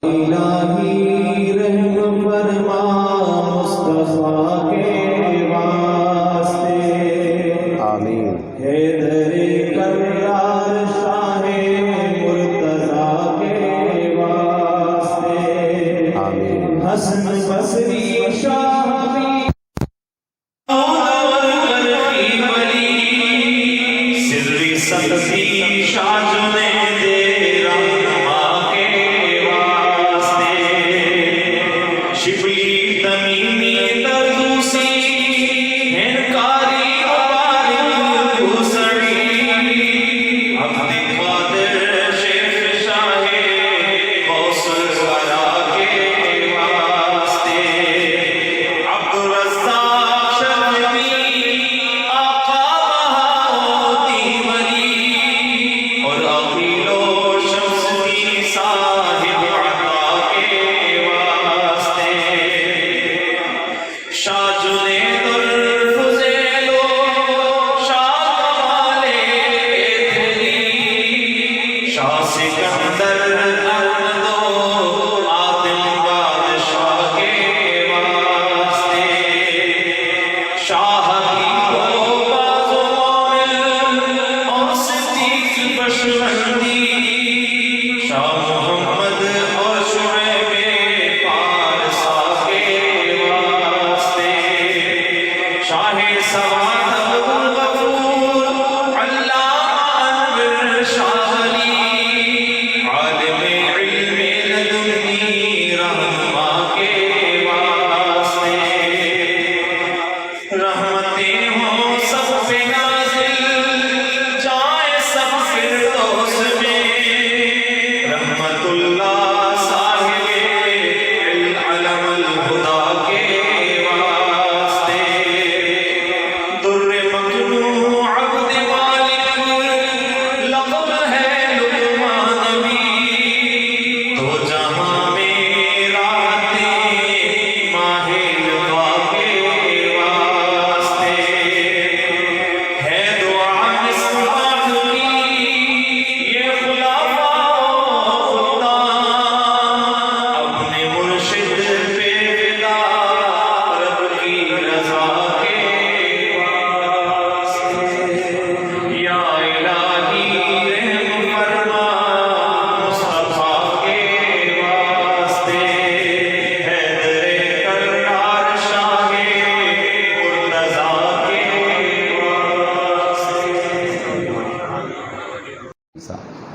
الہی رحم فرما مصطفیٰ کے واسطے، آمین۔ حیدر کرار شاہ مرتضیٰ کے واسطے، آمین۔ حسن بصری شاہ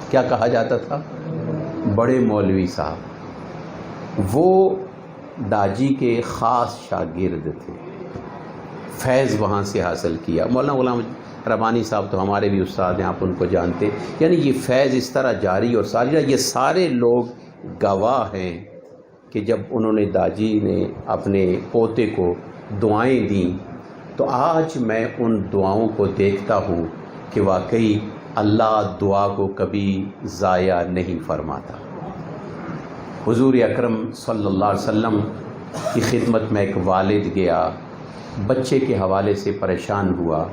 کیا کہا جاتا تھا؟ بڑے مولوی صاحب۔ وہ ڈاجی کے خاص شاگرد تھے، فیض وہاں سے حاصل کیا۔ مولانا غلام ربانی صاحب تو ہمارے بھی استاد ہیں، آپ ان کو جانتے۔ یعنی یہ فیض اس طرح جاری اور ساری رہا۔ یہ سارے لوگ گواہ ہیں کہ جب انہوں نے داجی نے اپنے پوتے کو دعائیں دیں تو آج میں ان دعاؤں کو دیکھتا ہوں کہ واقعی اللہ دعا کو کبھی ضائع نہیں فرماتا۔ حضور اکرم صلی اللہ علیہ وسلم کی خدمت میں ایک والد گیا، بچے کے حوالے سے پریشان ہوا،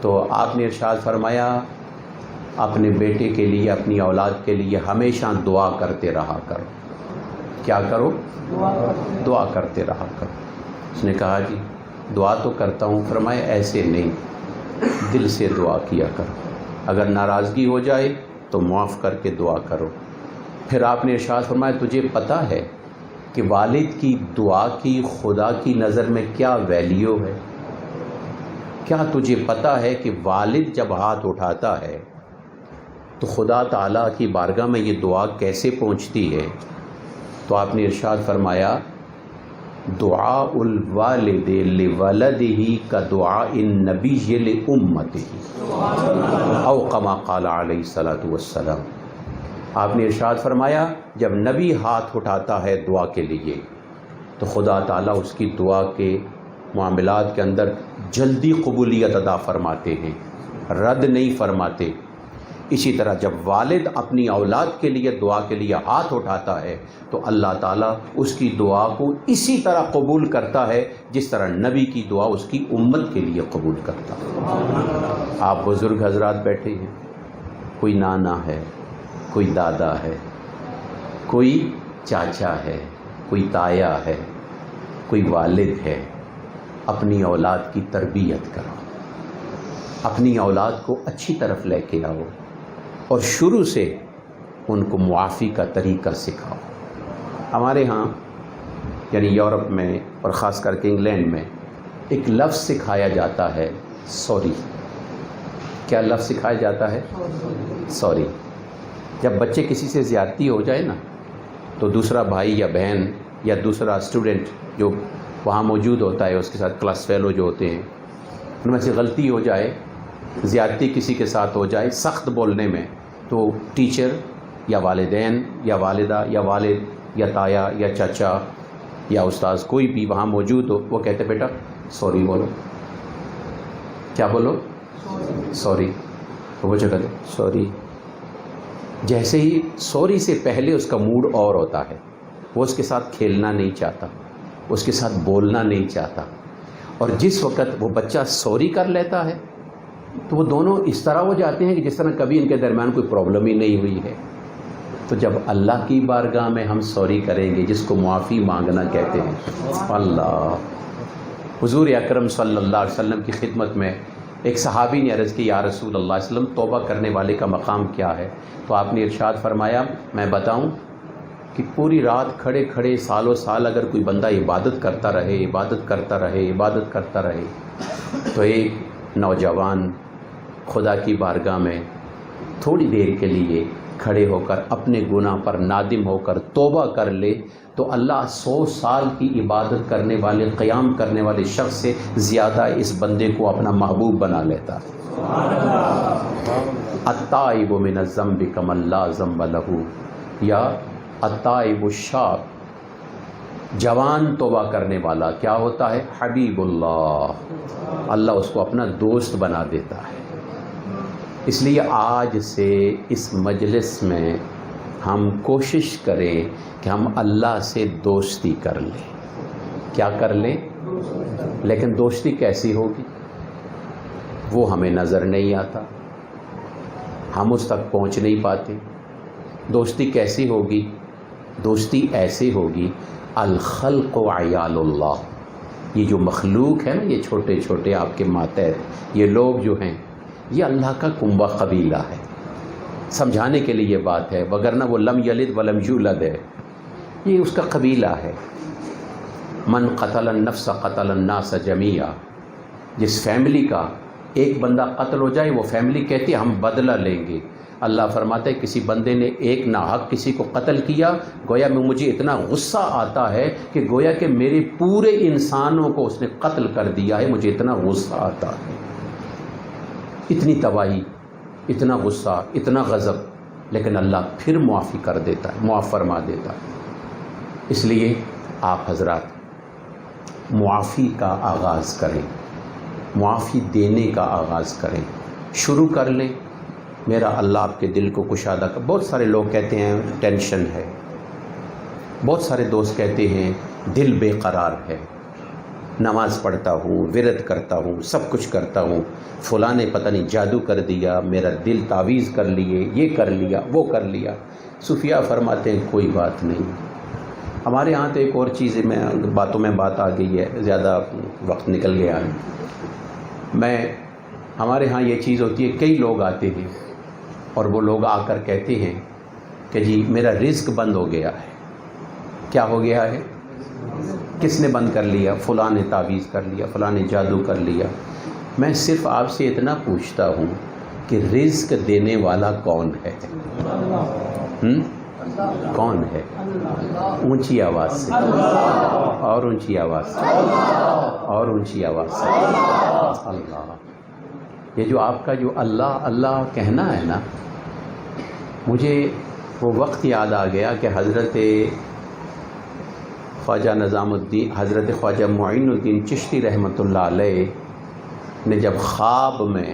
تو آپ نے ارشاد فرمایا اپنے بیٹے کے لیے، اپنی اولاد کے لیے ہمیشہ دعا کرتے رہا کرو۔ کیا کرو؟ دعا کرتے رہا کرو۔ اس نے کہا جی دعا تو کرتا ہوں۔ فرمایا ایسے نہیں، دل سے دعا کیا کرو، اگر ناراضگی ہو جائے تو معاف کر کے دعا کرو۔ پھر آپ نے ارشاد فرمایا تجھے پتہ ہے کہ والد کی دعا کی خدا کی نظر میں کیا ویلیو ہے؟ کیا تجھے پتہ ہے کہ والد جب ہاتھ اٹھاتا ہے تو خدا تعالیٰ کی بارگاہ میں یہ دعا کیسے پہنچتی ہے؟ تو آپ نے ارشاد فرمایا دعاء الوالد لولدہ کا دعاء النبی لامتہ، او کما قال علیہ الصلاۃ والسلام۔ آپ نے ارشاد فرمایا جب نبی ہاتھ اٹھاتا ہے دعا کے لیے تو خدا تعالیٰ اس کی دعا کے معاملات کے اندر جلدی قبولیت عطا فرماتے ہیں، رد نہیں فرماتے۔ اسی طرح جب والد اپنی اولاد کے لیے دعا کے لیے ہاتھ اٹھاتا ہے تو اللہ تعالیٰ اس کی دعا کو اسی طرح قبول کرتا ہے جس طرح نبی کی دعا اس کی امت کے لیے قبول کرتا ہے۔ آپ بزرگ حضرات بیٹھے ہیں، کوئی نانا ہے، کوئی دادا ہے، کوئی چاچا ہے، کوئی تایا ہے، کوئی والد ہے، اپنی اولاد کی تربیت کرو، اپنی اولاد کو اچھی طرف لے کے آؤ اور شروع سے ان کو معافی کا طریقہ سکھاؤ۔ ہمارے ہاں یعنی یورپ میں اور خاص کر کے انگلینڈ میں ایک لفظ سکھایا جاتا ہے سوری۔ کیا لفظ سکھایا جاتا ہے؟ سوری۔ جب بچے کسی سے زیادتی ہو جائے نا تو دوسرا بھائی یا بہن یا دوسرا اسٹوڈنٹ جو وہاں موجود ہوتا ہے، اس کے ساتھ کلاس فیلو جو ہوتے ہیں، ان میں سے غلطی ہو جائے، زیادتی کسی کے ساتھ ہو جائے سخت بولنے میں، تو ٹیچر یا والدین یا والدہ یا والد یا تایا یا چچا یا استاذ کوئی بھی وہاں موجود ہو، وہ کہتے بیٹا سوری بولو۔ کیا بولو؟ سوری۔ تو وہ کہتے سوری۔ جیسے ہی سوری سے پہلے اس کا موڈ اور ہوتا ہے، وہ اس کے ساتھ کھیلنا نہیں چاہتا، اس کے ساتھ بولنا نہیں چاہتا، اور جس وقت وہ بچہ سوری کر لیتا ہے تو وہ دونوں اس طرح ہو جاتے ہیں کہ جس طرح کبھی ان کے درمیان کوئی پرابلم ہی نہیں ہوئی ہے۔ تو جب اللہ کی بارگاہ میں ہم سوری کریں گے، جس کو معافی مانگنا کہتے ہیں، اللہ حضور اکرم صلی اللہ علیہ وسلم کی خدمت میں ایک صحابی نے عرض کی، یا رسول اللہ علیہ وسلم توبہ کرنے والے کا مقام کیا ہے؟ تو آپ نے ارشاد فرمایا، میں بتاؤں کہ پوری رات کھڑے کھڑے سالوں سال اگر کوئی بندہ عبادت کرتا رہے، عبادت کرتا رہے، عبادت کرتا رہے، تو ایک نوجوان خدا کی بارگاہ میں تھوڑی دیر کے لیے کھڑے ہو کر اپنے گناہ پر نادم ہو کر توبہ کر لے تو اللہ 100 سال کی عبادت کرنے والے، قیام کرنے والے شخص سے زیادہ اس بندے کو اپنا محبوب بنا لیتا ہے۔ التائب من الذنب کمن لا ذنب لہ، یا التائب الشاب، جوان توبہ کرنے والا کیا ہوتا ہے؟ حبیب اللہ، اللہ اس کو اپنا دوست بنا دیتا ہے۔ اس لیے آج سے اس مجلس میں ہم کوشش کریں کہ ہم اللہ سے دوستی کر لیں۔ کیا کر لیں؟ لیکن دوستی کیسی ہوگی وہ ہمیں نظر نہیں آتا، ہم اس تک پہنچ نہیں پاتے۔ دوستی کیسی ہوگی؟ دوستی ایسی ہوگی، الخلق عیال اللہ، یہ جو مخلوق ہے نا، یہ چھوٹے چھوٹے آپ کے ماتحت یہ لوگ جو ہیں، یہ اللہ کا کنبہ قبیلہ ہے۔ سمجھانے کے لیے یہ بات ہے، وگرنہ وہ لم یلد ولم یولد ہے، یہ اس کا قبیلہ ہے۔ من قتل النفس قتل الناس جمیعا، جس فیملی کا ایک بندہ قتل ہو جائے وہ فیملی کہتی ہے ہم بدلہ لیں گے۔ اللہ فرماتا ہے کسی بندے نے ایک ناحق کسی کو قتل کیا، گویا میں مجھے اتنا غصہ آتا ہے کہ گویا کہ میرے پورے انسانوں کو اس نے قتل کر دیا ہے، مجھے اتنا غصہ آتا ہے۔ اتنی تباہی، اتنا غصہ، اتنا غضب، لیکن اللہ پھر معافی کر دیتا ہے، معاف فرما دیتا ہے۔ اس لیے آپ حضرات معافی کا آغاز کریں، معافی دینے کا آغاز کریں، شروع کر لیں۔ میرا اللہ آپ کے دل کو کشادہ کر۔ بہت سارے لوگ کہتے ہیں ٹینشن ہے، بہت سارے دوست کہتے ہیں دل بے قرار ہے، نماز پڑھتا ہوں، ورد کرتا ہوں، سب کچھ کرتا ہوں، فلاں نے پتہ نہیں جادو کر دیا، میرا دل تعویذ کر لیے، یہ کر لیا، وہ کر لیا۔ صوفیاء فرماتے ہیں کوئی بات نہیں۔ ہمارے ہاں تو ایک اور چیز میں باتوں میں بات آ گئی ہے، زیادہ وقت نکل گیا ہے۔ ہمارے ہاں یہ چیز ہوتی ہے، کئی لوگ آتے ہیں اور وہ لوگ آ کر کہتے ہیں کہ جی میرا رزق بند ہو گیا ہے۔ کیا ہو گیا ہے؟ کس نے بند کر لیا؟ فلاں نے تعویذ کر لیا، فلاں نے جادو کر لیا۔ میں صرف آپ سے اتنا پوچھتا ہوں کہ رزق دینے والا کون ہے؟ کون ہے؟ اونچی آواز سے، اور اونچی آواز سے، اور اونچی آواز سے۔ اللہ۔ یہ جو آپ کا جو اللہ اللہ کہنا ہے نا، مجھے وہ وقت یاد آ گیا کہ حضرت خواجہ نظام الدین، حضرت خواجہ معین الدین چشتی رحمۃ اللہ علیہ نے جب خواب میں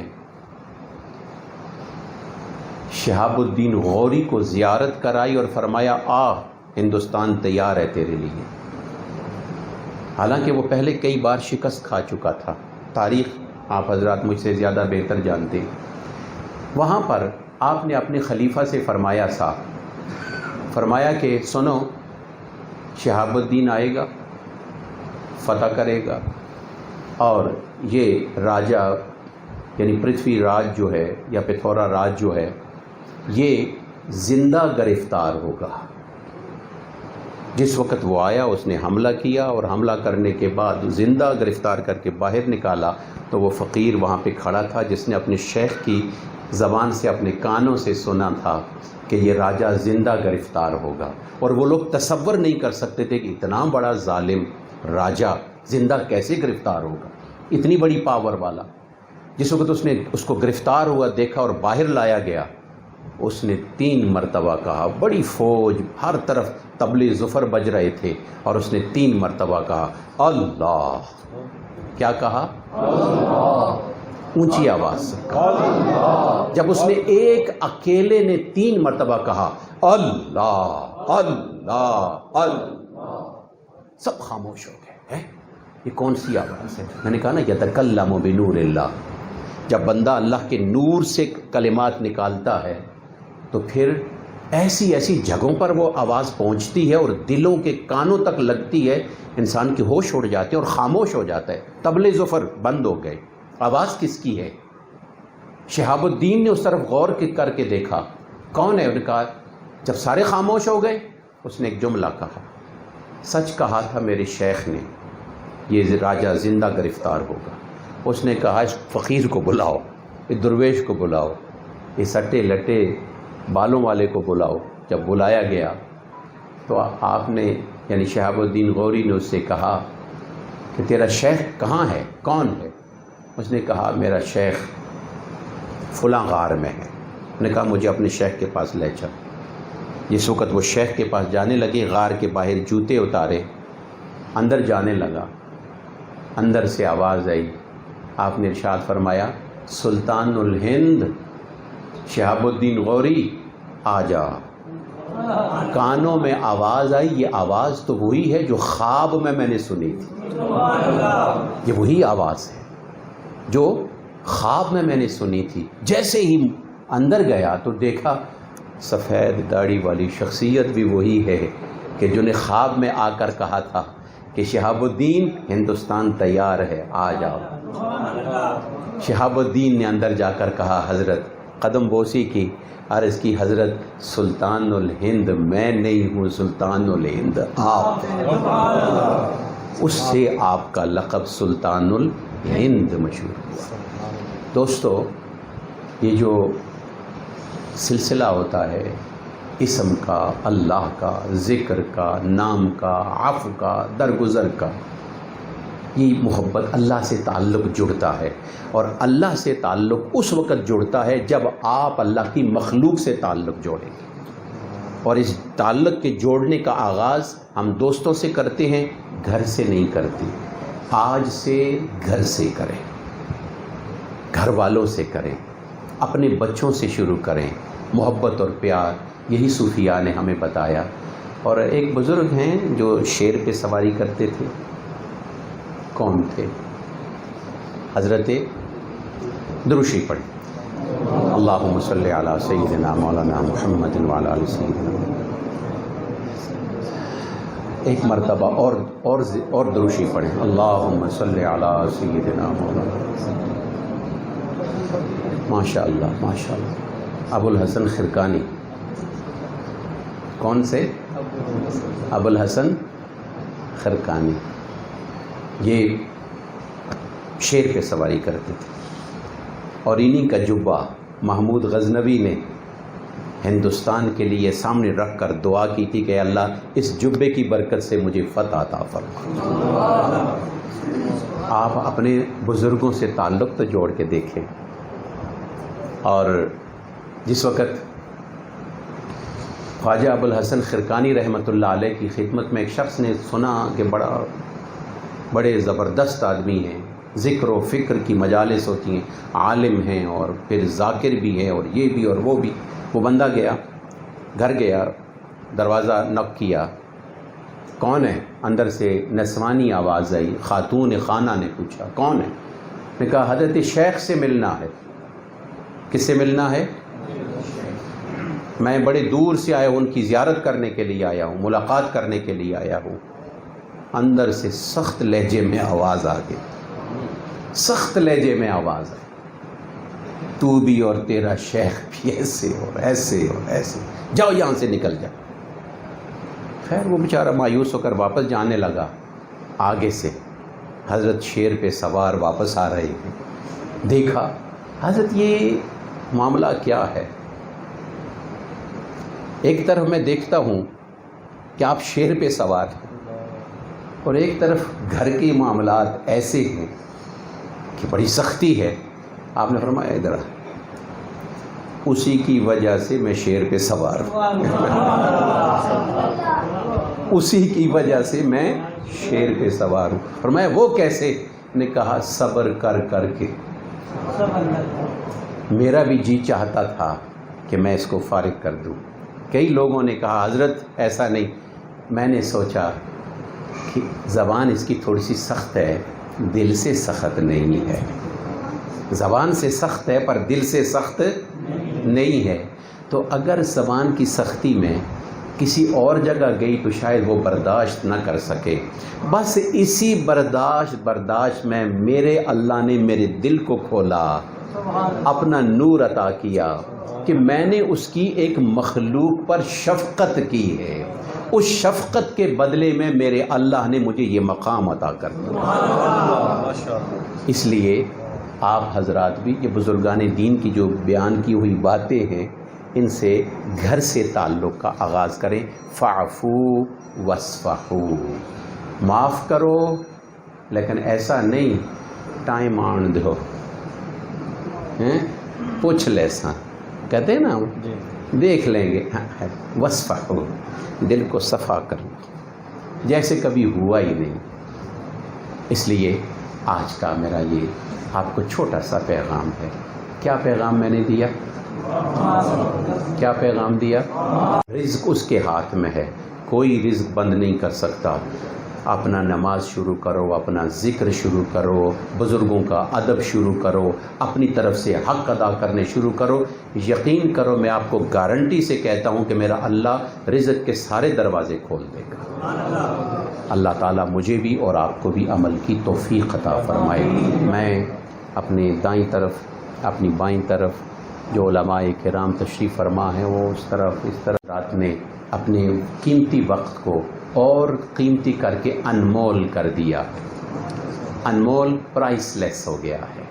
شہاب الدین غوری کو زیارت کرائی اور فرمایا آ ہندوستان تیار ہے تیرے لیے، حالانکہ وہ پہلے کئی بار شکست کھا چکا تھا، تاریخ آپ حضرات مجھ سے زیادہ بہتر جانتے ہیں۔ وہاں پر آپ نے اپنے خلیفہ سے فرمایا کہ سنو، شہاب الدین آئے گا، فتح کرے گا، اور یہ راجہ یعنی پرتھوی راج جو ہے یا پتھورا راج جو ہے یہ زندہ گرفتار ہوگا۔ جس وقت وہ آیا اس نے حملہ کیا، اور حملہ کرنے کے بعد زندہ گرفتار کر کے باہر نکالا تو وہ فقیر وہاں پہ کھڑا تھا جس نے اپنے شیخ کی زبان سے اپنے کانوں سے سنا تھا کہ یہ راجہ زندہ گرفتار ہوگا، اور وہ لوگ تصور نہیں کر سکتے تھے کہ اتنا بڑا ظالم راجہ زندہ کیسے گرفتار ہوگا، اتنی بڑی پاور والا۔ جس وقت اس نے اس کو گرفتار ہوا دیکھا اور باہر لایا گیا، اس نے 3 مرتبہ کہا، بڑی فوج ہر طرف طبلِ ظفر بج رہے تھے، اور اس نے 3 مرتبہ کہا اللہ۔ کیا کہا؟ اللہ، اونچی آواز سے کہا۔ جب اس نے ایک اکیلے نے 3 مرتبہ کہا اللہ اللہ اللہ، سب خاموش ہو گئے۔ یہ کون سی آواز ہے؟ میں نے کہا نا یتکلم بنور اللہ، جب بندہ اللہ کے نور سے کلمات نکالتا ہے تو پھر ایسی ایسی جگہوں پر وہ آواز پہنچتی ہے اور دلوں کے کانوں تک لگتی ہے، انسان کے ہوش اڑ جاتے ہیں اور خاموش ہو جاتا ہے۔ طبلِ ظفر بند ہو گئے، آواز کس کی ہے؟ شہاب الدین نے اس طرف غور کر کے دیکھا کون ہے، انہوں نے کہا، جب سارے خاموش ہو گئے اس نے ایک جملہ کہا، سچ کہا تھا میرے شیخ نے، یہ راجہ زندہ گرفتار ہوگا۔ اس نے کہا اس فقیر کو بلاؤ، اس درویش کو بلاؤ، یہ سٹے لٹے بالوں والے کو بلاؤ۔ جب بلایا گیا تو آپ نے یعنی شہاب الدین غوری نے اس سے کہا کہ تیرا شیخ کہاں ہے، کون ہے؟ اس نے کہا میرا شیخ فلاں غار میں ہے۔ نے کہا مجھے اپنے شیخ کے پاس لے چل۔ جس وقت وہ شیخ کے پاس جانے لگے، غار کے باہر جوتے اتارے، اندر جانے لگا، اندر سے آواز آئی، آپ نے ارشاد فرمایا سلطان الہند شہاب الدین غوری آ جا۔ کانوں میں آواز آئی، یہ آواز تو وہی ہے جو خواب میں نے سنی تھی، یہ وہی آواز ہے جو خواب میں نے سنی تھی۔ جیسے ہی اندر گیا تو دیکھا سفید داڑھی والی شخصیت بھی وہی ہے کہ جو نے خواب میں آ کر کہا تھا کہ شہاب الدین ہندوستان تیار ہے، آ جاؤ۔ شہاب الدین نے اندر جا کر کہا، حضرت قدم بوسی کی، عرض کی حضرت سلطان الہند میں نہیں ہوں، سلطان الہند آپ، اس سے آپ کا لقب سلطان الہند مشہور ہوا۔ دوستو، یہ جو سلسلہ ہوتا ہے اسم کا، اللہ کا، ذکر کا، نام کا، عفو کا، درگزر کا، یہ محبت اللہ سے تعلق جڑتا ہے، اور اللہ سے تعلق اس وقت جڑتا ہے جب آپ اللہ کی مخلوق سے تعلق جوڑیں گے، اور اس تعلق کے جوڑنے کا آغاز ہم دوستوں سے کرتے ہیں، گھر سے نہیں کرتے۔ آج سے گھر سے کریں، گھر والوں سے کریں، اپنے بچوں سے شروع کریں، محبت اور پیار، یہی صوفیاء نے ہمیں بتایا۔ اور ایک بزرگ ہیں جو شیر پہ سواری کرتے تھے، کون تھے؟ حضرت دروشی پڑھیں، اللہم صلی علی سیدنا مولانا محمد وعلی آل سیدنا۔ ایک مرتبہ اور دروشی پڑھیں، اللہم صلی علی سیدنا مولانا۔ ماشاء اللہ ماشاء اللہ۔ ابو الحسن خرقانی، کون سے؟ ابو الحسن خرقانی، یہ شیر پہ سواری کرتے تھے، اور انہی کا جبہ محمود غزنوی نے ہندوستان کے لیے سامنے رکھ کر دعا کی تھی کہ اللہ اس جبے کی برکت سے مجھے فتح عطا فرما۔ آپ اپنے بزرگوں سے تعلق تو جوڑ کے دیکھیں۔ اور جس وقت خواجہ ابو الحسن خرقانی رحمۃ اللہ علیہ کی خدمت میں ایک شخص نے سنا کہ بڑے زبردست آدمی ہیں، ذکر و فکر کی مجالس ہوتی ہیں، عالم ہیں اور پھر ذاکر بھی ہیں اور یہ بھی اور وہ بھی، وہ بندہ گیا، گھر گیا، دروازہ نوک کیا، کون ہے؟ اندر سے نسوانی آواز آئی، خاتون خانہ نے پوچھا کون ہے؟ نے کہا حضرت شیخ سے ملنا ہے۔ کس سے ملنا ہے؟ میں بڑے دور سے آیا ہوں، ان کی زیارت کرنے کے لیے آیا ہوں، ملاقات کرنے کے لیے آیا ہوں۔ اندر سے سخت لہجے میں آواز آ گئی، سخت لہجے میں آواز آئی، تو بھی اور تیرا شیخ بھی ایسے اور ایسے اور ایسے، جاؤ یہاں سے نکل جاؤ۔ خیر وہ بیچارہ مایوس ہو کر واپس جانے لگا۔ آگے سے حضرت شیر پہ سوار واپس آ رہے ہیں۔ دیکھا حضرت یہ معاملہ کیا ہے؟ ایک طرف میں دیکھتا ہوں کہ آپ شیر پہ سوار ہیں، اور ایک طرف گھر کے معاملات ایسے ہیں کہ بڑی سختی ہے۔ آپ نے فرمایا ادھر آ، اسی کی وجہ سے میں شیر پہ سوار ہوں، اسی کی وجہ سے میں شیر پہ سوار ہوں۔ فرمایا وہ کیسے؟ نے کہا صبر کر کر کے میرا بھی جی چاہتا تھا کہ میں اس کو فارغ کر دوں۔ کئی لوگوں نے کہا حضرت ایسا نہیں، میں نے سوچا کہ زبان اس کی تھوڑی سی سخت ہے، دل سے سخت نہیں ہے، زبان سے سخت ہے پر دل سے سخت نہیں ہے، تو اگر زبان کی سختی میں کسی اور جگہ گئی تو شاید وہ برداشت نہ کر سکے۔ بس اسی برداشت میں میرے اللہ نے میرے دل کو کھولا، اپنا نور عطا کیا کہ میں نے اس کی ایک مخلوق پر شفقت کی ہے، اس شفقت کے بدلے میں میرے اللہ نے مجھے یہ مقام عطا کر دیا۔ اس لیے آپ حضرات بھی یہ بزرگان دین کی جو بیان کی ہوئی باتیں ہیں، ان سے گھر سے تعلق کا آغاز کریں۔ فاعفو واصفحو، معاف کرو لیکن ایسا نہیں ٹائم آن دو، پوچھ لیسا کہتے ہیں نا، دیکھ لیں گے۔ واصفحو، دل کو صفا کر لو جیسے کبھی ہوا ہی نہیں۔ اس لیے آج کا میرا یہ آپ کو چھوٹا سا پیغام ہے۔ کیا پیغام میں نے دیا؟ کیا پیغام دیا؟ رزق اس کے ہاتھ میں ہے، کوئی رزق بند نہیں کر سکتا۔ اپنا نماز شروع کرو، اپنا ذکر شروع کرو، بزرگوں کا ادب شروع کرو، اپنی طرف سے حق ادا کرنے شروع کرو۔ یقین کرو میں آپ کو گارنٹی سے کہتا ہوں کہ میرا اللہ رزق کے سارے دروازے کھول دے گا۔ اللہ تعالیٰ مجھے بھی اور آپ کو بھی عمل کی توفیق عطا فرمائے۔ میں اپنے دائیں طرف، اپنی بائیں طرف جو علماء کرام تشریف فرما ہیں، وہ اس طرح رات نے اپنے قیمتی وقت کو اور قیمتی کر کے انمول کر دیا۔ انمول پرائس لیس ہو گیا ہے،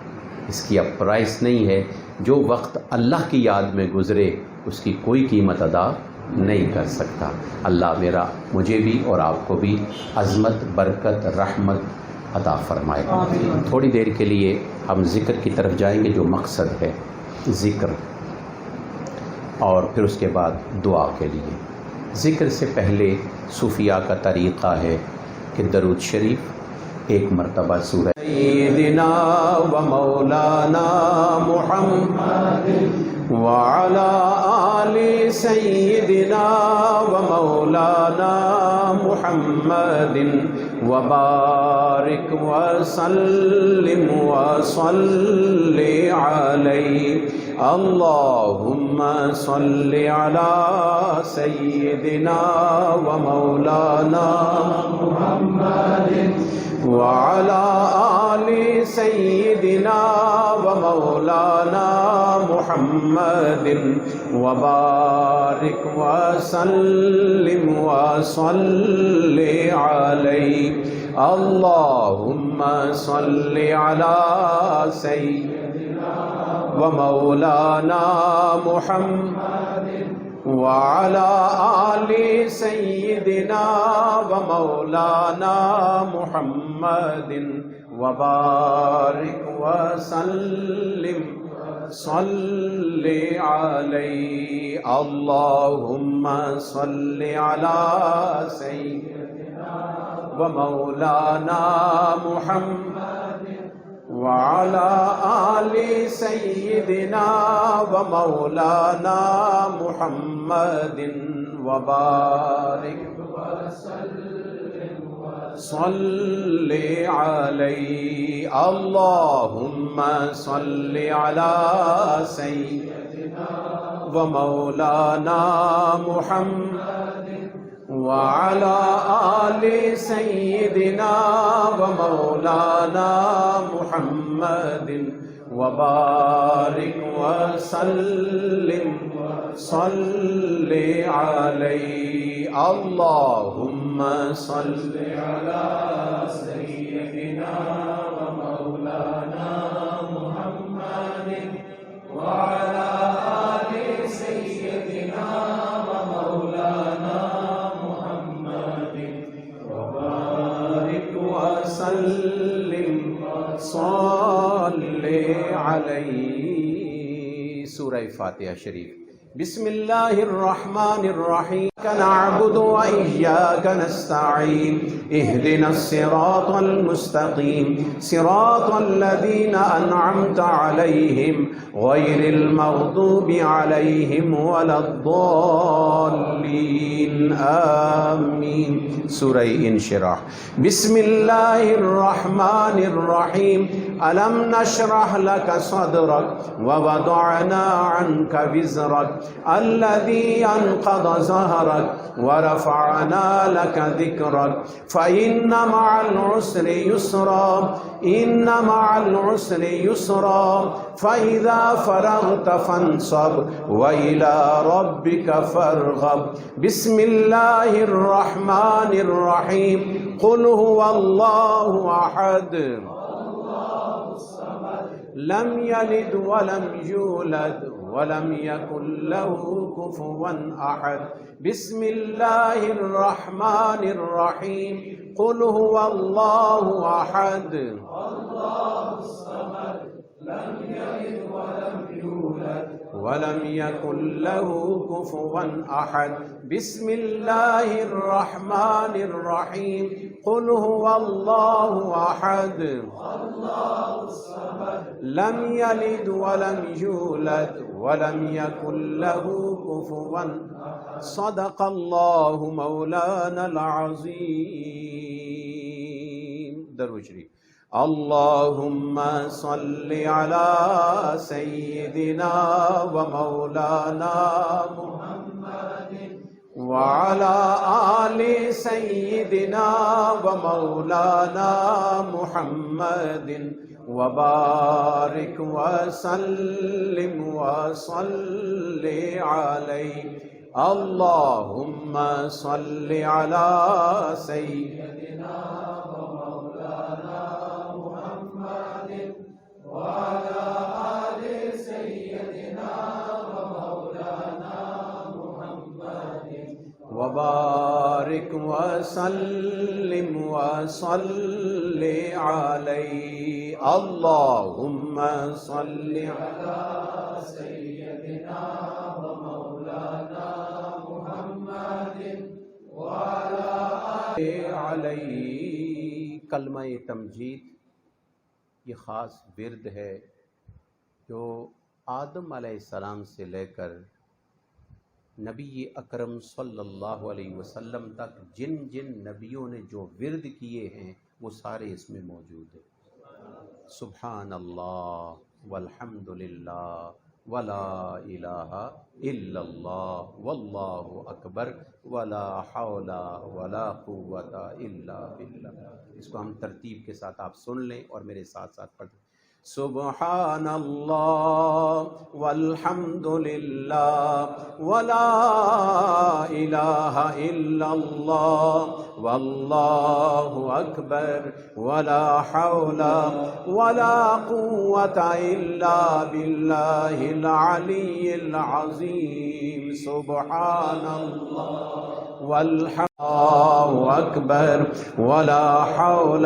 اس کی اب پرائس نہیں ہے۔ جو وقت اللہ کی یاد میں گزرے اس کی کوئی قیمت ادا نہیں کر سکتا۔ اللہ مجھے بھی اور آپ کو بھی عظمت، برکت، رحمت عطا فرمائے۔ تھوڑی دیر کے لیے ہم ذکر کی طرف جائیں گے، جو مقصد ہے ذکر، اور پھر اس کے بعد دعا کے لیے۔ ذکر سے پہلے صوفیاء کا طریقہ ہے کہ درود شریف ایک مرتبہ سورہ سیدنا و مولانا محمد وعلی آل سیدنا و مولانا محمد وبارک وسلم وصلی علیہ اللہم صلی علی سیدنا و مولانا محمد وعلی آل سیدنا و مولانا محمد وبارک وسلم وصلی علیہ اللہم صلی علی سیدنا و مولانا محمد وعلى آل سيدنا ومولانا محمد وبارك وسلم صل عليه اللهم صل على سيدنا ومولانا محمد وعلى آل سيدنا ومولانا محمد وبارك وسلم صل عليه اللهم صل على سيدنا ومولانا محمد وعلى آل سيدنا ومولانا محمد وبارك وسلم صل عليه اللهم صل على سيدنا ومولانا محمد وعلى آل سيدنا ومولانا محمد وبارك وسلم صل علیہ. سورہ فاتحہ شریف. بسم اللہ الرحمن الرحیم. نعبد وإياك نستعين اهدنا الصراط المستقيم صراط الذين أنعمت عليهم غير المغضوب عليهم ولا الضالين آمين. سورہ انشراح. بسم اللہ الرحمن الرحیم. ألم نشرح لك صدرك ووضعنا عنك وزرك الذي أنقض ظهرك ورفعنا لك ذكرك فإن مع العسر يسرا إن مع العسر يسرا فإذا فرغت فانصب وإلى ربك فارغب. بسم الله الرحمن الرحيم. قل هو الله أحد لم يلد ولم يولد ولم يكن له كفوا أحد. بسم الله الرحمن الرحيم. قل هو الله أحد الله الصمد لم يلد ولم يولد ولم يكن له كفوا أحد. بسم الله الرحمن الرحيم. قل هو الله أحد الله الصمد لم يلد ولم يولد ولم يكن له كفوا أحد. صدق الله مولانا العظيم. درود شریف. اللهم صل على سيدنا ومولانا محمد وعلى آل سيدنا ومولانا محمد وبارك وسلم وصل عليه. اللهم صل على سيدنا ومولانا محمد وعلى آل سيدنا ومولانا محمد وبارك وسلم وصل عليه. اللهم صل على سيدنا ومولانا محمد وعلى آله عليه. کلمہ تمجید یہ خاص ورد ہے جو آدم علیہ السلام سے لے کر نبی اکرم صلی اللہ علیہ وسلم تک جن جن نبیوں نے جو ورد کیے ہیں وہ سارے اس میں موجود ہیں. سبحان اللہ والحمد للہ ولا الہ الا اللہ واللہ اکبر ولا حول ولا قوت الا باللہ. اس کو ہم ترتیب کے ساتھ آپ سن لیں اور میرے ساتھ ساتھ پڑھیں. سبحان اللہ والحمد للہ ولا الہ الا اللہ واللہ اکبر ولا حول ولا قوت الا باللہ العلی العظیم. سبحان اللہ والحمد اکبر ولا حول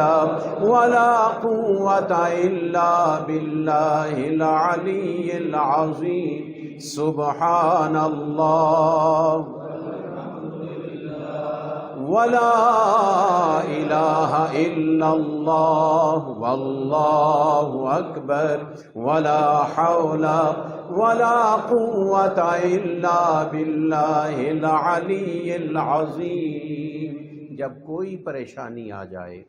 ولا قوت الا باللہ العلی العظیم. سبحان اللہ ولا الہ الا اللہ واللہ اکبر ولا حول ولا قوت الا باللہ العلی العظیم. جب کوئی پریشانی آ جائے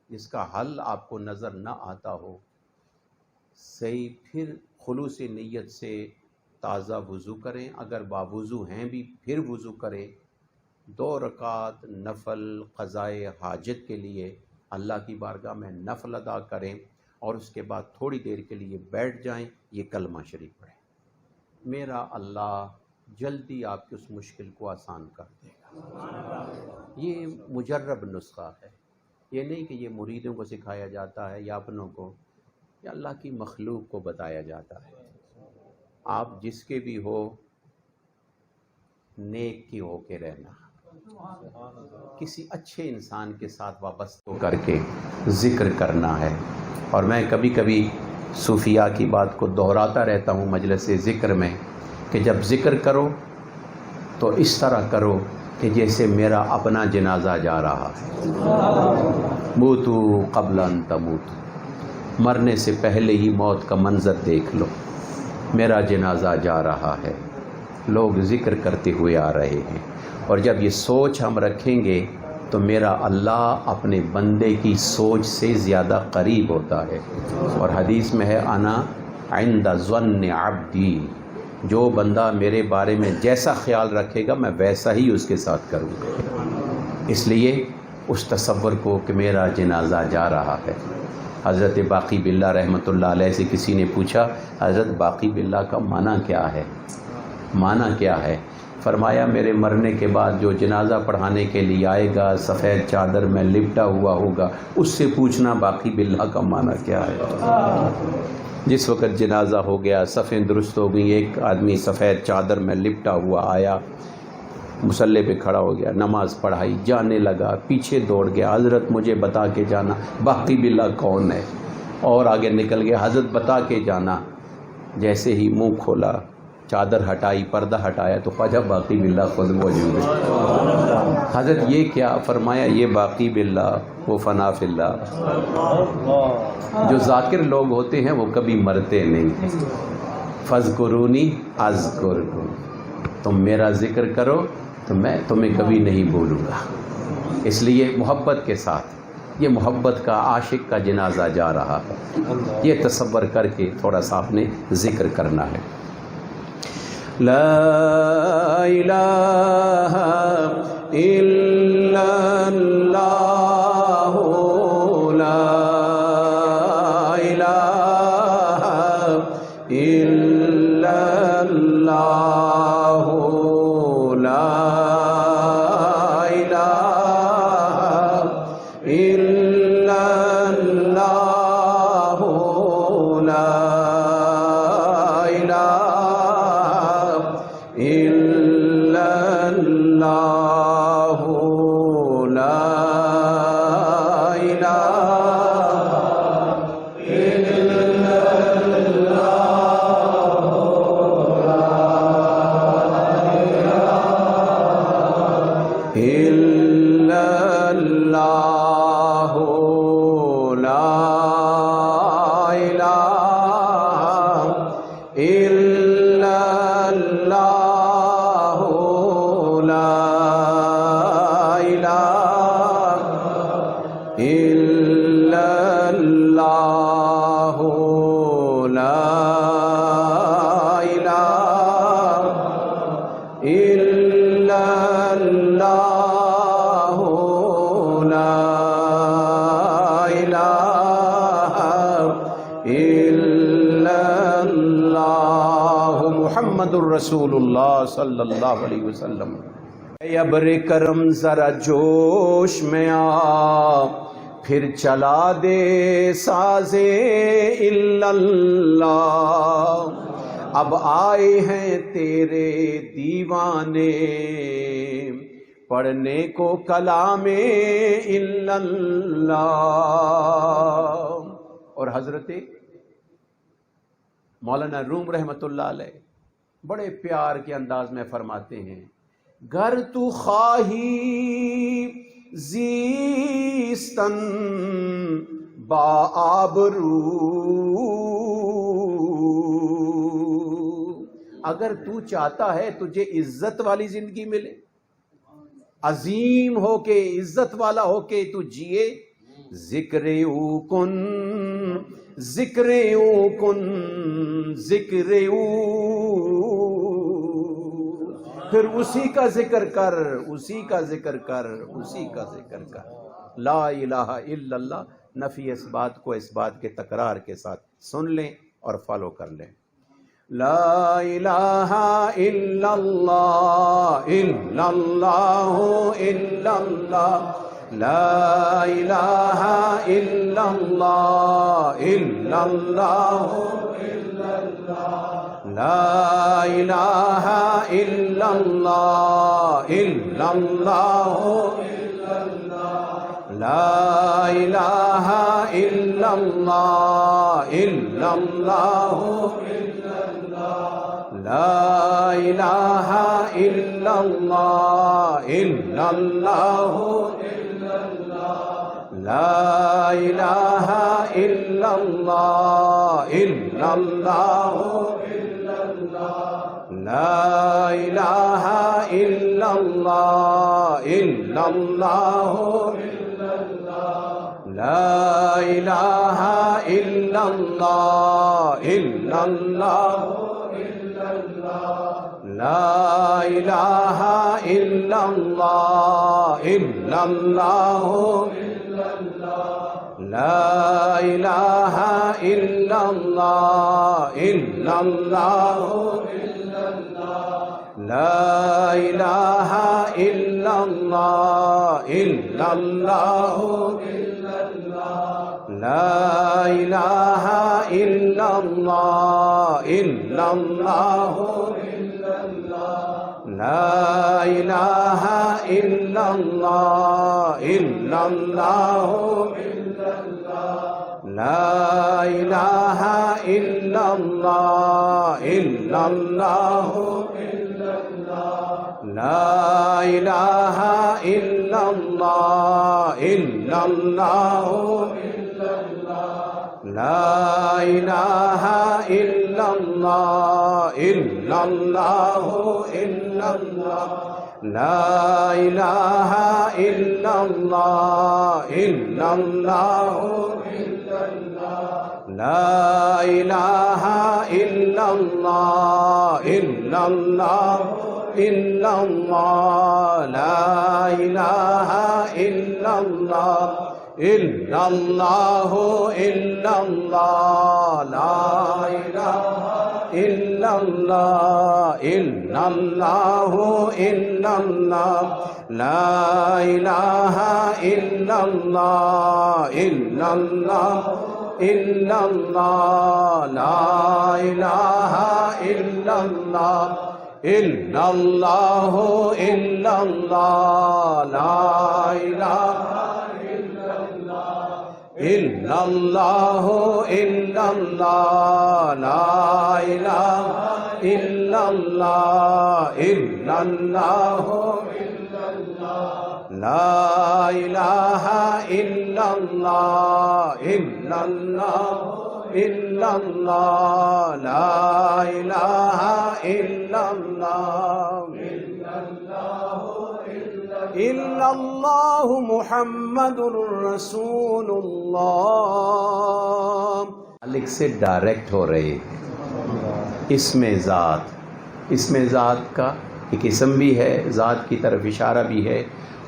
جس کا حل آپ کو نظر نہ آتا ہو، صحیح پھر خلوص نیت سے تازہ وضو کریں، اگر باوضو ہیں بھی پھر وضو کریں، 2 رکعت نفل قضائے حاجت کے لیے اللہ کی بارگاہ میں نفل ادا کریں، اور اس کے بعد تھوڑی دیر کے لیے بیٹھ جائیں، یہ کلمہ شریف پڑھیں۔ میرا اللہ جلدی آپ کی اس مشکل کو آسان کر دے گا۔ یہ مجرب نسخہ ہے، یہ نہیں کہ یہ مریدوں کو سکھایا جاتا ہے یا اپنوں کو، یہ اللہ کی مخلوق کو بتایا جاتا ہے۔ آپ جس کے بھی ہو، نیک کی ہو کے رہنا، کسی اچھے انسان کے ساتھ وابستہ ہو کر کے ذکر کرنا ہے۔ اور میں کبھی کبھی صوفیاء کی بات کو دہراتا رہتا ہوں مجلس ذکر میں، کہ جب ذکر کرو تو اس طرح کرو کہ جیسے میرا اپنا جنازہ جا رہا ہے۔ موتو قبل ان تموتو، مرنے سے پہلے ہی موت کا منظر دیکھ لو، میرا جنازہ جا رہا ہے، لوگ ذکر کرتے ہوئے آ رہے ہیں۔ اور جب یہ سوچ ہم رکھیں گے تو میرا اللہ اپنے بندے کی سوچ سے زیادہ قریب ہوتا ہے۔ اور حدیث میں ہے انا عند ظن عبدی، جو بندہ میرے بارے میں جیسا خیال رکھے گا میں ویسا ہی اس کے ساتھ کروں گا۔ اس لیے اس تصور کو کہ میرا جنازہ جا رہا ہے۔ حضرت باقی باللہ رحمۃ اللہ علیہ سے کسی نے پوچھا حضرت باقی باللہ کا معنی کیا ہے؟ معنی کیا ہے؟ فرمایا میرے مرنے کے بعد جو جنازہ پڑھانے کے لیے آئے گا سفید چادر میں لپٹا ہوا ہوگا، اس سے پوچھنا باقی باللہ کا معنی کیا ہے۔ جس وقت جنازہ ہو گیا، صفیں درست ہو گئی، ایک آدمی سفید چادر میں لپٹا ہوا آیا، مصلی پہ کھڑا ہو گیا، نماز پڑھائی، جانے لگا، پیچھے دوڑ گیا، حضرت مجھے بتا کے جانا باقی باللہ کون ہے، اور آگے نکل گیا، حضرت بتا کے جانا۔ جیسے ہی منہ کھولا، چادر ہٹائی، پردہ ہٹایا تو خواجہ باقی باللہ خود موجود ہے۔ حضرت یہ کیا؟ فرمایا یہ باقی باللہ وہ فنا فی اللہ۔ جو ذاکر لوگ ہوتے ہیں وہ کبھی مرتے نہیں۔ فاذکرونی اذکرکم، تم میرا ذکر کرو تو میں تمہیں کبھی نہیں بھولوں گا۔ اس لیے محبت کے ساتھ، یہ محبت کا عاشق کا جنازہ جا رہا ہے، یہ تصور کر کے تھوڑا سا آپ نے ذکر کرنا ہے۔ لا الہ الا اللہ، لا الہ الا اللہ، لا الہ الا اللہ، لا الہ الا اللہ، لا الہ الا اللہ، لا الہ الا اللہ، لا الہ الا اللہ، لا الہ الا اللہ، لا الہ الا اللہ، محمد الرسول اللہ صلی اللہ علیہ وسلم۔ اے ابر کرم ذرا جوش میں آ، پھر چلا دے سازے الا اللہ، اب آئے ہیں تیرے دیوانے پڑھنے کو کلام الا اللہ۔ اور حضرت مولانا روم رحمۃ اللہ علیہ بڑے پیار کے انداز میں فرماتے ہیں، گر تو خواہی زیستن با آبرو، اگر تو چاہتا ہے تجھے عزت والی زندگی ملے، عظیم ہو کے عزت والا ہو کے تو جیے، ذکر او کن ذکر او کن ذکر او، پھر اسی کا ذکر کر، اسی کا ذکر کر، اسی کا ذکر کر۔ لا الہ الا اللہ، نفی اس بات کو اس بات کے تکرار کے ساتھ سن لیں اور فالو کر لیں۔ لا الہ الا اللہ الا اللہ الا اللہ، لا الہ الا اللہ الا اللہ، لا الہ الا اللہ الا اللہ، لا الہ الا اللہ الا اللہ، لا الہ الا اللہ الا اللہ، لا الہ الا اللہ الا اللہ، لا الہ الا اللہ الا اللہ، لا الہ الا اللہ الا اللہ، لا الہ الا اللہ الا اللہ، لا الہ الا اللہ الا اللہ، لا الہ الا اللہ الا اللہ، لا الہ الا اللہ الا اللہ، لا الہ الا اللہ الا اللہ، لا الہ الا اللہ الا اللہ، لا الہ الا اللہ الا اللہ، لا الہ الا اللہ الا اللہ الا اللہ، لا الہ الا اللہ الا اللہ، لا الہ الا اللہ الا اللہ الا اللہ، لا الہ الا اللہ الا اللہ الا اللہ، لا الہ الا اللہ الا اللہ الا اللہ، لا الہ الا اللہ الا اللہ الا اللہ، لا الہ الا اللہ الا اللہ الا اللہ، لا الہ الا اللہ الا اللہ، لا الہ الا اللہ الا اللہ، لا الہ الا اللہ الا اللہ الا اللہ، لا الہ الا اللہ الا اللہ محمد الرسول اللہ۔ مالک سے ڈائریکٹ ہو رہے ہیں۔ اسم ذات، اسم ذات کا ایک اسم بھی ہے، ذات کی طرف اشارہ بھی ہے،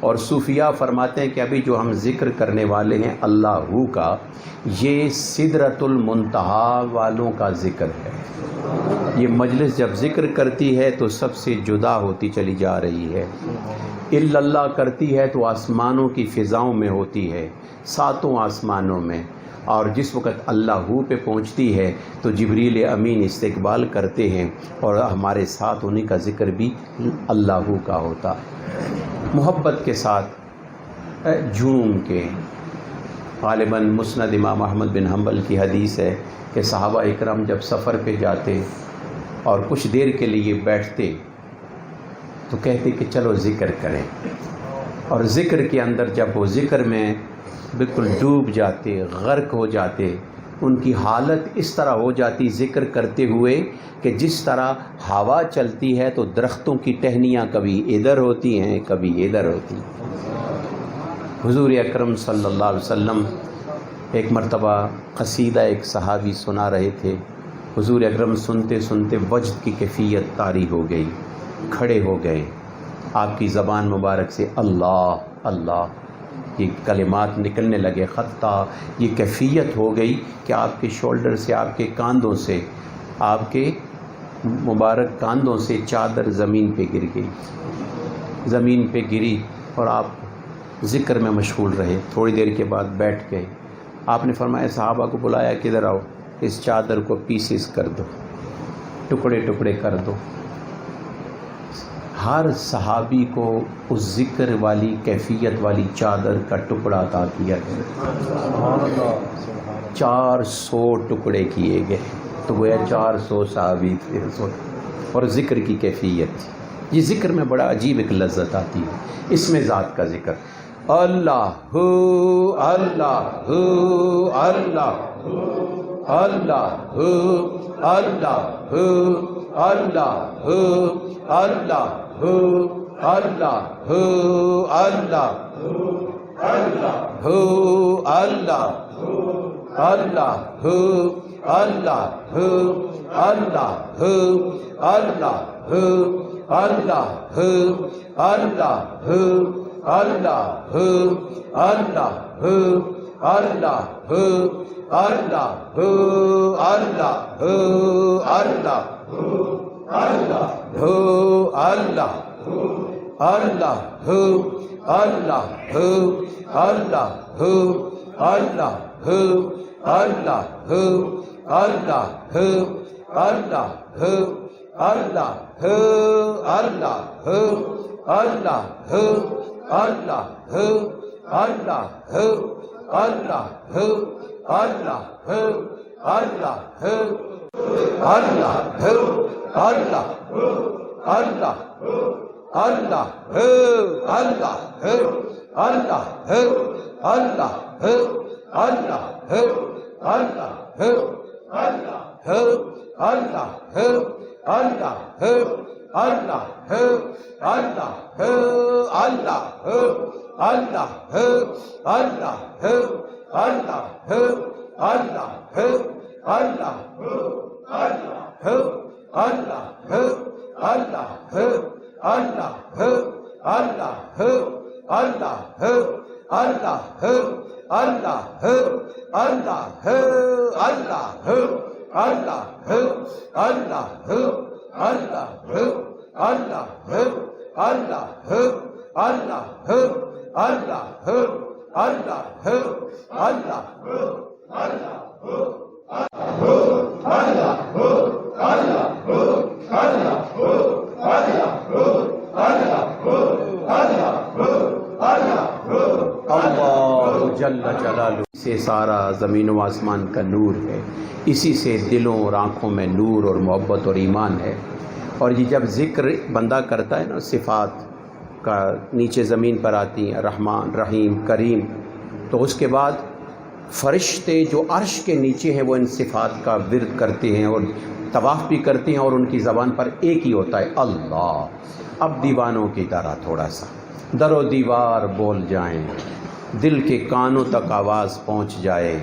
اور صوفیہ فرماتے ہیں کہ ابھی جو ہم ذکر کرنے والے ہیں اللہ کا، یہ سدرۃ المنتہا والوں کا ذکر ہے۔ یہ مجلس جب ذکر کرتی ہے تو سب سے جدا ہوتی چلی جا رہی ہے، الا اللہ کرتی ہے تو آسمانوں کی فضاؤں میں ہوتی ہے، ساتوں آسمانوں میں، اور جس وقت اللہ پہ پہنچتی ہے تو جبریل امین استقبال کرتے ہیں اور ہمارے ساتھ انہیں کا ذکر بھی اللہ کا ہوتا ہے۔ محبت کے ساتھ جھوم کے، غالباً مسند امام احمد بن حنبل کی حدیث ہے کہ صحابہ اکرام جب سفر پہ جاتے اور کچھ دیر کے لیے بیٹھتے تو کہتے کہ چلو ذکر کریں، اور ذکر کے اندر جب وہ ذکر میں بالکل ڈوب جاتے، غرق ہو جاتے، ان کی حالت اس طرح ہو جاتی ذکر کرتے ہوئے کہ جس طرح ہوا چلتی ہے تو درختوں کی ٹہنیاں کبھی ادھر ہوتی ہیں کبھی ادھر ہوتی ہیں۔ حضور اکرم صلی اللہ علیہ وسلم ایک مرتبہ قصیدہ ایک صحابی سنا رہے تھے، حضور اکرم سنتے سنتے وجد کی کیفیت طاری ہو گئی، کھڑے ہو گئے، آپ کی زبان مبارک سے اللہ اللہ یہ کلمات نکلنے لگے، حتیٰ یہ کیفیت ہو گئی کہ آپ کے شولڈر سے، آپ کے کاندھوں سے، آپ کے مبارک کاندھوں سے چادر زمین پہ گر گئی، زمین پہ گری اور آپ ذکر میں مشغول رہے۔ تھوڑی دیر کے بعد بیٹھ گئے، آپ نے فرمایا صحابہ کو بلایا کہ ادھر آؤ، اس چادر کو پیسز کر دو، ٹکڑے ٹکڑے کر دو۔ ہر صحابی کو اس ذکر والی کیفیت والی چادر کا ٹکڑا عطا کیا گیا، 400 ٹکڑے کیے گئے، تو گویا 400 صحابی تھے اور ذکر کی کیفیت تھی۔ یہ ذکر میں بڑا عجیب ایک لذت آتی ہے، اس میں ذات کا ذکر، اللہ اللہ اللہ اللہ اللہ اللہ اللہ اللہ اللہ اللہ اللہ جل جلالہ سے سارا زمین و آسمان کا نور ہے، اسی سے دلوں اور آنکھوں میں نور اور محبت اور ایمان ہے۔ اور یہ جب ذکر بندہ کرتا ہے نا، صفات کا نیچے زمین پر آتی ہیں، رحمان رحیم کریم، تو اس کے بعد فرشتے جو عرش کے نیچے ہیں وہ ان صفات کا ورد کرتے ہیں اور طواف بھی کرتے ہیں، اور ان کی زبان پر ایک ہی ہوتا ہے اللہ۔ اب دیوانوں کی طرح تھوڑا سا در و دیوار بول جائیں، دل کے کانوں تک آواز پہنچ جائے،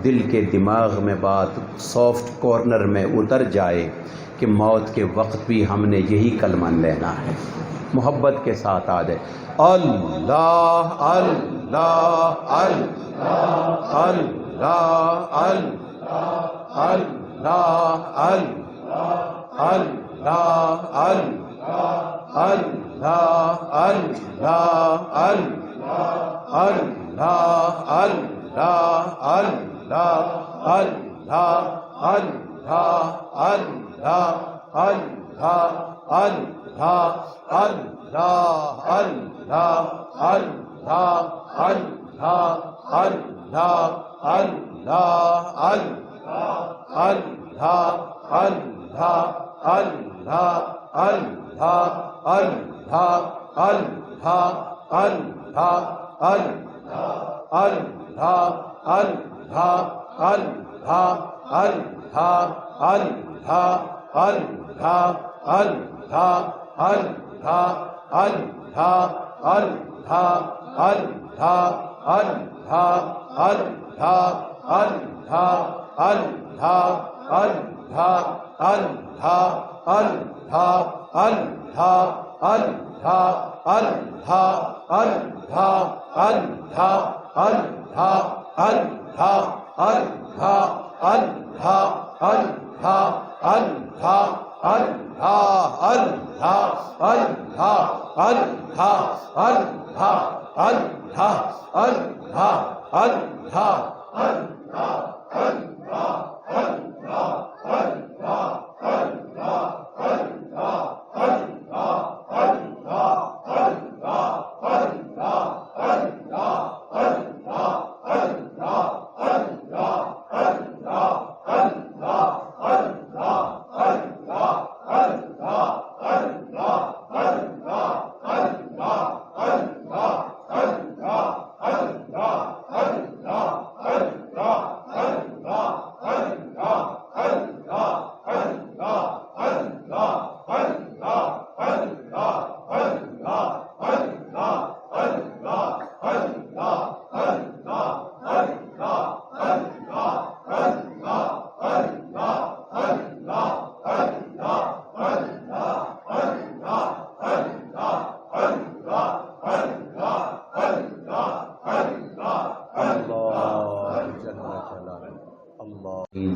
دل کے دماغ میں بات سافٹ کارنر میں اتر جائے کہ موت کے وقت بھی ہم نے یہی کلمہ لینا ہے، محبت کے ساتھ آ جائے اللہ اللہ اللہ اللہ اللہ اللہ اللہ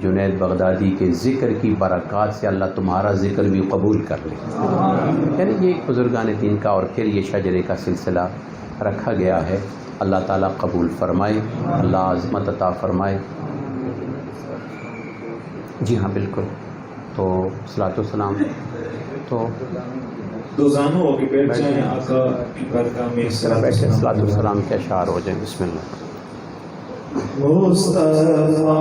جنید بغدادی کے ذکر کی برکات سے اللہ تمہارا ذکر بھی قبول کر لے. یعنی یہ ایک بزرگان دین کا اور پھر یہ شجرے کا سلسلہ رکھا گیا ہے. اللہ تعالیٰ قبول فرمائے, اللہ عظمت عطا فرمائے. جی ہاں بالکل. تو صلاۃ والسلام تو دو زانوں کے بیٹھ جائیں, آقا کی برکات میں اس طرح بیٹھے صلاۃ والسلام کے اشعار ہو جائیں. بسم اللہ. مصطفیٰ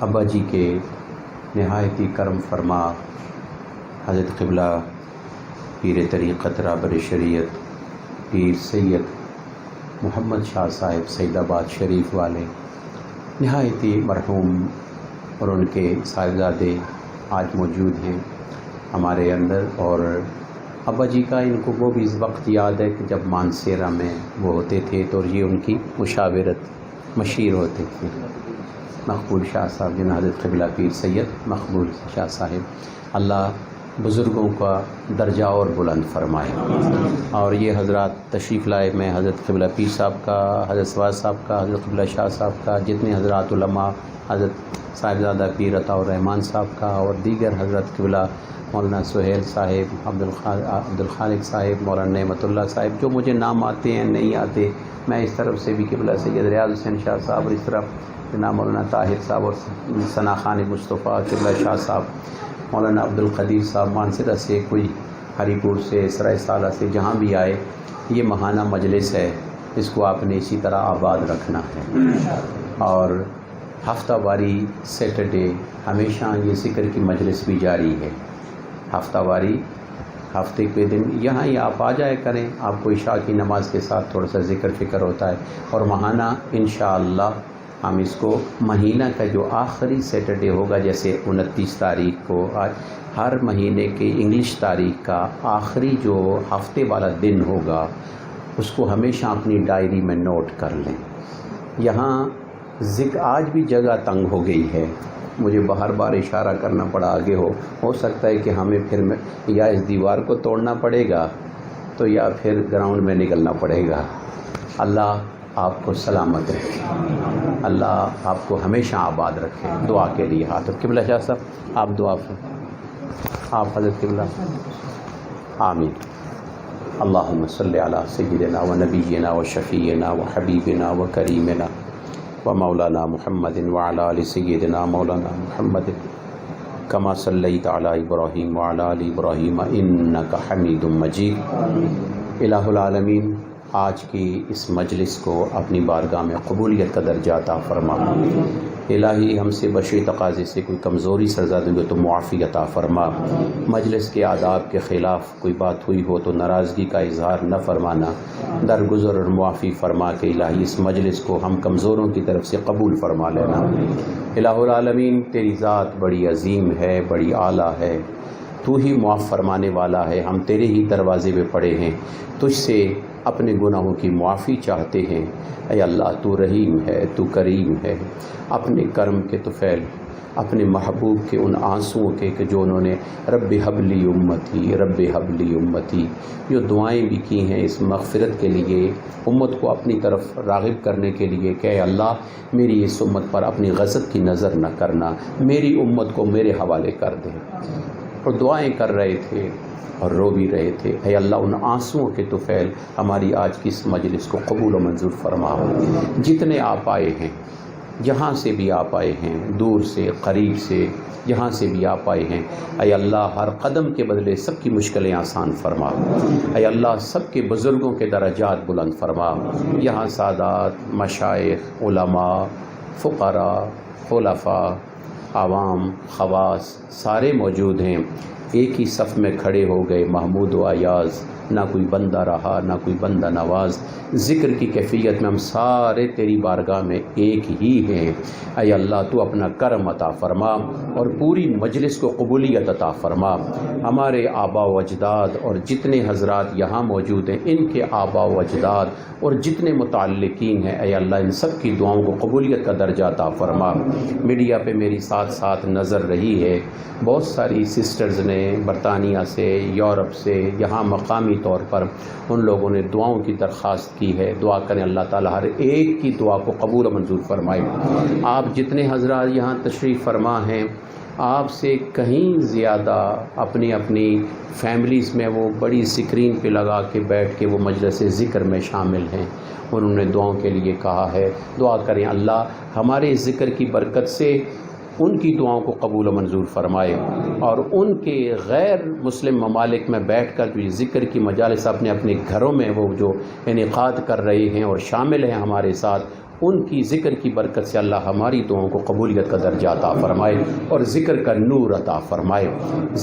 ابا جی کے نہایتی کرم فرما حضرت قبلہ پیر طریقت رابر شریعت پیر سید محمد شاہ صاحب سید آباد شریف والے نہایتی مرحوم اور ان کے صاحبزادے آج موجود ہیں ہمارے اندر، اور ابا جی کا ان کو وہ بھی اس وقت یاد ہے کہ جب مانسیرہ میں وہ ہوتے تھے تو یہ ان کی مشاورت مشیر ہوتے تھے، مقبول شاہ صاحب جنہوں حضرت قبلہ پیر سید مقبول شاہ صاحب، اللہ بزرگوں کا درجہ اور بلند فرمائے۔ اور یہ حضرات تشریف لائے، میں حضرت قبلہ پیر صاحب کا، حضرت سواز صاحب کا، حضرت قبلہ شاہ صاحب کا، جتنے حضرات علماء، حضرت صاحبزادہ پیر عطاء الرحمن صاحب کا، اور دیگر حضرت قبلہ مولانا سہیل صاحب، عبد الخالق صاحب، مولانا نعمت اللہ صاحب، جو مجھے نام آتے ہیں نہیں آتے، میں اس طرف سے بھی قبلہ سید ریاض حسین شاہ صاحب، اور اس طرف جناب مولانا طاہر صاحب اور ثنا خان مصطفیٰ قبلہ شاہ صاحب، مولانا عبد القدیر صاحب مانسرہ سے، کوئی ہری پور سے، سرائے سالہ سے، جہاں بھی آئے، یہ ماہانہ مجلس ہے، اس کو آپ نے اسی طرح آباد رکھنا ہے، اور ہفتہ واری سیٹرڈے ہمیشہ یہ ذکر کی مجلس بھی جاری ہے، ہفتہ واری ہفتے کے دن یہاں ہی آپ آ جائے کریں، آپ کو عشاء کی نماز کے ساتھ تھوڑا سا ذکر فکر ہوتا ہے، اور ماہانہ انشاءاللہ ہم اس کو مہینہ کا جو آخری سیٹرڈے ہوگا، جیسے 29 تاریخ کو، آج ہر مہینے کے انگلش تاریخ کا آخری جو ہفتے والا دن ہوگا، اس کو ہمیشہ اپنی ڈائری میں نوٹ کر لیں۔ یہاں ذکر آج بھی جگہ تنگ ہو گئی ہے، مجھے بار بار اشارہ کرنا پڑا، آگے ہو سکتا ہے کہ ہمیں پھر یا اس دیوار کو توڑنا پڑے گا تو یا پھر گراؤنڈ میں نکلنا پڑے گا۔ اللہ آپ کو سلامت رکھے، اللہ آپ کو ہمیشہ آباد رکھے۔ دعا کے لیے ہاتھ قبلہ شاہ صاحب آپ دعا فرمائیں، آپ حضرت قبلہ آمین۔ اللہم صلی علی سیدنا و نبینا و شفیعنا و حبیبنا و کریمنا و مولانا محمد وعلی آل سیدنا مولانا محمد کما صلیت علی ابراہیم وعلی آل ابراہیم انک حمید مجید۔ الہ العالمین آج کی اس مجلس کو اپنی بارگاہ میں قبولیت کا درجہ عطا فرما۔ الہی ہم سے بشری تقاضے سے کوئی کمزوری سرزد ہوئی تو معافی عطا فرما۔ مجلس کے آداب کے خلاف کوئی بات ہوئی ہو تو ناراضگی کا اظہار نہ فرمانا، درگزر اور معافی فرما کے الہی اس مجلس کو ہم کمزوروں کی طرف سے قبول فرما لینا۔ الہ العالمین تیری ذات بڑی عظیم ہے، بڑی اعلیٰ ہے، تو ہی معاف فرمانے والا ہے، ہم تیرے ہی دروازے پہ پڑے ہیں، تجھ سے اپنے گناہوں کی معافی چاہتے ہیں۔ اے اللہ تو رحیم ہے، تو کریم ہے، اپنے کرم کے طفیل، اپنے محبوب کے ان آنسوؤں کے کہ جو انہوں نے رب حبلی امتی، رب حبلی امتی، جو دعائیں بھی کی ہیں اس مغفرت کے لیے، امت کو اپنی طرف راغب کرنے کے لیے کہ اے اللہ میری اس امت پر اپنی غضب کی نظر نہ کرنا، میری امت کو میرے حوالے کر دے، اور دعائیں کر رہے تھے اور رو بھی رہے تھے۔ اے اللہ ان آنسوؤں کے طفیل ہماری آج کی اس مجلس کو قبول و منظور فرما۔ جتنے آپ آئے ہیں، جہاں سے بھی آپ آئے ہیں، دور سے قریب سے جہاں سے بھی آپ آئے ہیں، اے اللہ ہر قدم کے بدلے سب کی مشکلیں آسان فرما۔ اے اللہ سب کے بزرگوں کے درجات بلند فرما۔ یہاں سادات، مشائخ، علماء، فقراء، خلفاء، عوام، خواص سارے موجود ہیں، ایک ہی صف میں کھڑے ہو گئے، محمود و ایاز، نہ کوئی بندہ رہا نہ کوئی بندہ نواز، ذکر کی کیفیت میں ہم سارے تیری بارگاہ میں ایک ہی ہیں۔ اے اللہ تو اپنا کرم عطا فرما اور پوری مجلس کو قبولیت عطا فرما۔ ہمارے آبا و اجداد اور جتنے حضرات یہاں موجود ہیں، ان کے آبا و اجداد اور جتنے متعلقین ہیں، اے اللہ ان سب کی دعاؤں کو قبولیت کا درجہ عطا فرما۔ میڈیا پہ میری ساتھ ساتھ نظر رہی ہے، بہت ساری سسٹرز نے برطانیہ سے، یورپ سے، یہاں مقامی طور پر ان لوگوں نے دعاؤں کی درخواست کی ہے۔ دعا کریں اللہ تعالیٰ ہر ایک کی دعا کو قبول و منظور فرمائے۔ آپ جتنے حضرات یہاں تشریف فرما ہیں، آپ سے کہیں زیادہ اپنی اپنی فیملیز میں وہ بڑی اسکرین پہ لگا کے بیٹھ کے وہ مجلس ذکر میں شامل ہیں، انہوں نے دعاؤں کے لیے کہا ہے۔ دعا کریں اللہ ہمارے اس ذکر کی برکت سے ان کی دعاؤں کو قبول و منظور فرمائے، اور ان کے غیر مسلم ممالک میں بیٹھ کر جو ذکر کی مجالس اپنے اپنے گھروں میں وہ جو انعقاد کر رہے ہیں اور شامل ہیں ہمارے ساتھ، ان کی ذکر کی برکت سے اللہ ہماری دعاؤں کو قبولیت کا درجہ عطا فرمائے اور ذکر کا نور عطا فرمائے،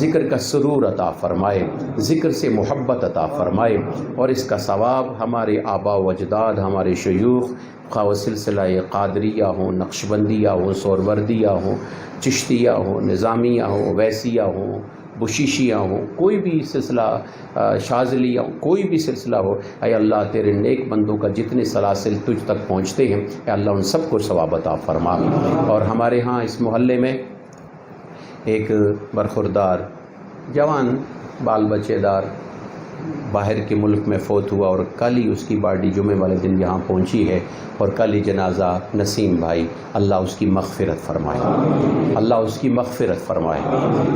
ذکر کا سرور عطا فرمائے، ذکر سے محبت عطا فرمائے، اور اس کا ثواب ہمارے آباء و اجداد، ہمارے شیوخ، خواہ وہ سلسلہ قادریہ ہوں، نقشبندیہ ہوں، سہروردیہ ہوں، چشتیہ ہوں، نظامیہ ہوں، ویسیہ ہوں، بشیشیہ ہوں، کوئی بھی سلسلہ، شاذلیہ ہوں، کوئی بھی سلسلہ ہو، اے اللہ تیرے نیک بندوں کا جتنے سلاسل تجھ تک پہنچتے ہیں، اے اللہ ان سب کو ثواب عطا فرما۔ اور ہمارے ہاں اس محلے میں ایک برخوردار جوان بال بچے دار باہر کے ملک میں فوت ہوا، اور کل ہی اس کی باڈی جمعے والے دن یہاں پہنچی ہے، اور کل ہی جنازہ نسیم بھائی، اللہ اس کی مغفرت فرمائے، اللہ اس کی مغفرت فرمائے،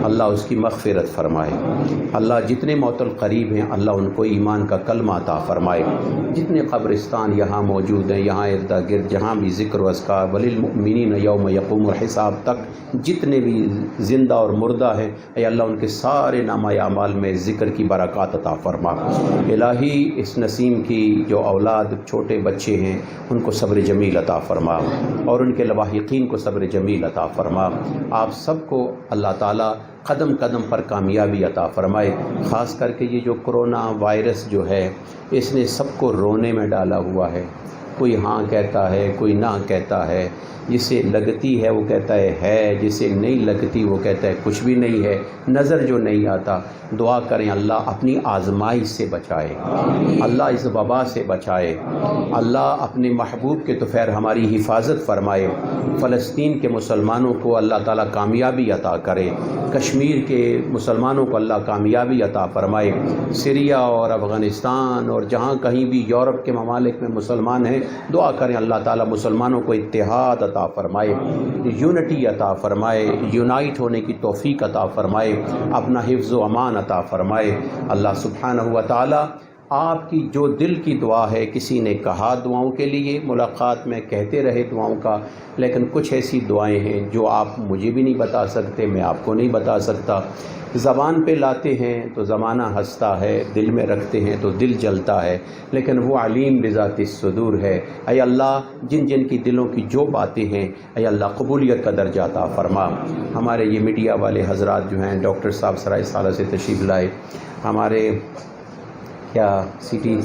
اللہ اس کی مغفرت فرمائے، اللہ جتنے موت القریب ہیں اللہ ان کو ایمان کا کلمہ عطا فرمائے، جتنے قبرستان یہاں موجود ہیں، یہاں ارد گرد جہاں بھی ذکر و اذکار وللمؤمنین یوم یقوم الحساب تک جتنے بھی زندہ اور مردہ ہیں، اے اللہ ان کے سارے نامہ اعمال میں ذکر کی برکات عطا فرما۔ الہی اس نسیم کی جو اولاد چھوٹے بچے ہیں ان کو صبر جمیل عطا فرما، اور ان کے لواحقین کو صبر جمیل عطا فرما۔ آپ سب کو اللہ تعالیٰ قدم قدم پر کامیابی عطا فرمائے۔ خاص کر کے یہ جو کرونا وائرس جو ہے اس نے سب کو رونے میں ڈالا ہوا ہے، کوئی ہاں کہتا ہے، کوئی نہ کہتا ہے، جسے لگتی ہے وہ کہتا ہے، جسے نہیں لگتی وہ کہتا ہے کچھ بھی نہیں ہے، نظر جو نہیں آتا۔ دعا کریں اللہ اپنی آزمائش سے بچائے، اللہ اس وبا سے بچائے، اللہ اپنے محبوب کے طفیل ہماری حفاظت فرمائے، فلسطین کے مسلمانوں کو اللہ تعالیٰ کامیابی عطا کرے، کشمیر کے مسلمانوں کو اللہ کامیابی عطا فرمائے، سیریا اور افغانستان اور جہاں کہیں بھی یورپ کے ممالک میں مسلمان ہیں، دعا کریں اللہ تعالیٰ مسلمانوں کو اتحاد عطا فرمائے، یونٹی عطا فرمائے، یونائٹ ہونے کی توفیق عطا فرمائے، اپنا حفظ و امان عطا فرمائے۔ اللہ سبحانہ و تعالیٰ آپ کی جو دل کی دعا ہے، کسی نے کہا دعاؤں کے لیے ملاقات میں کہتے رہے دعاؤں کا، لیکن کچھ ایسی دعائیں ہیں جو آپ مجھے بھی نہیں بتا سکتے، میں آپ کو نہیں بتا سکتا، زبان پہ لاتے ہیں تو زمانہ ہنستا ہے، دل میں رکھتے ہیں تو دل جلتا ہے، لیکن وہ علیم بذات الصدور ہے۔ اے اللہ جن جن کی دلوں کی جو باتیں ہیں، اے اللہ قبولیت کا درجہ عطا فرما۔ ہمارے یہ میڈیا والے حضرات جو ہیں، ڈاکٹر صاحب سرائے سالہ سے تشریف لائے، ہمارے کیا سٹی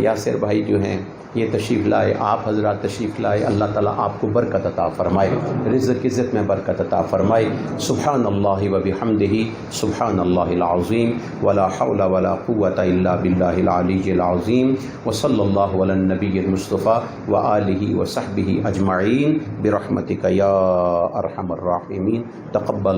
یاسر بھائی جو ہیں یہ تشریف لائے، آپ حضرات تشریف لائے، اللہ تعالیٰ آپ کو برکت عطا فرمائے، رزق عزت میں برکت عطا فرمائے۔ سبحان اللہ و بحمدہ، سبحان اللہ العظیم، ولا حول ولا قوة الا باللہ العلی العظیم، وصلی اللہ علی النبی المصطفیٰ وآلہ وصحبہ اجمعین برحمتک یا ارحم الراحمین۔ تقبل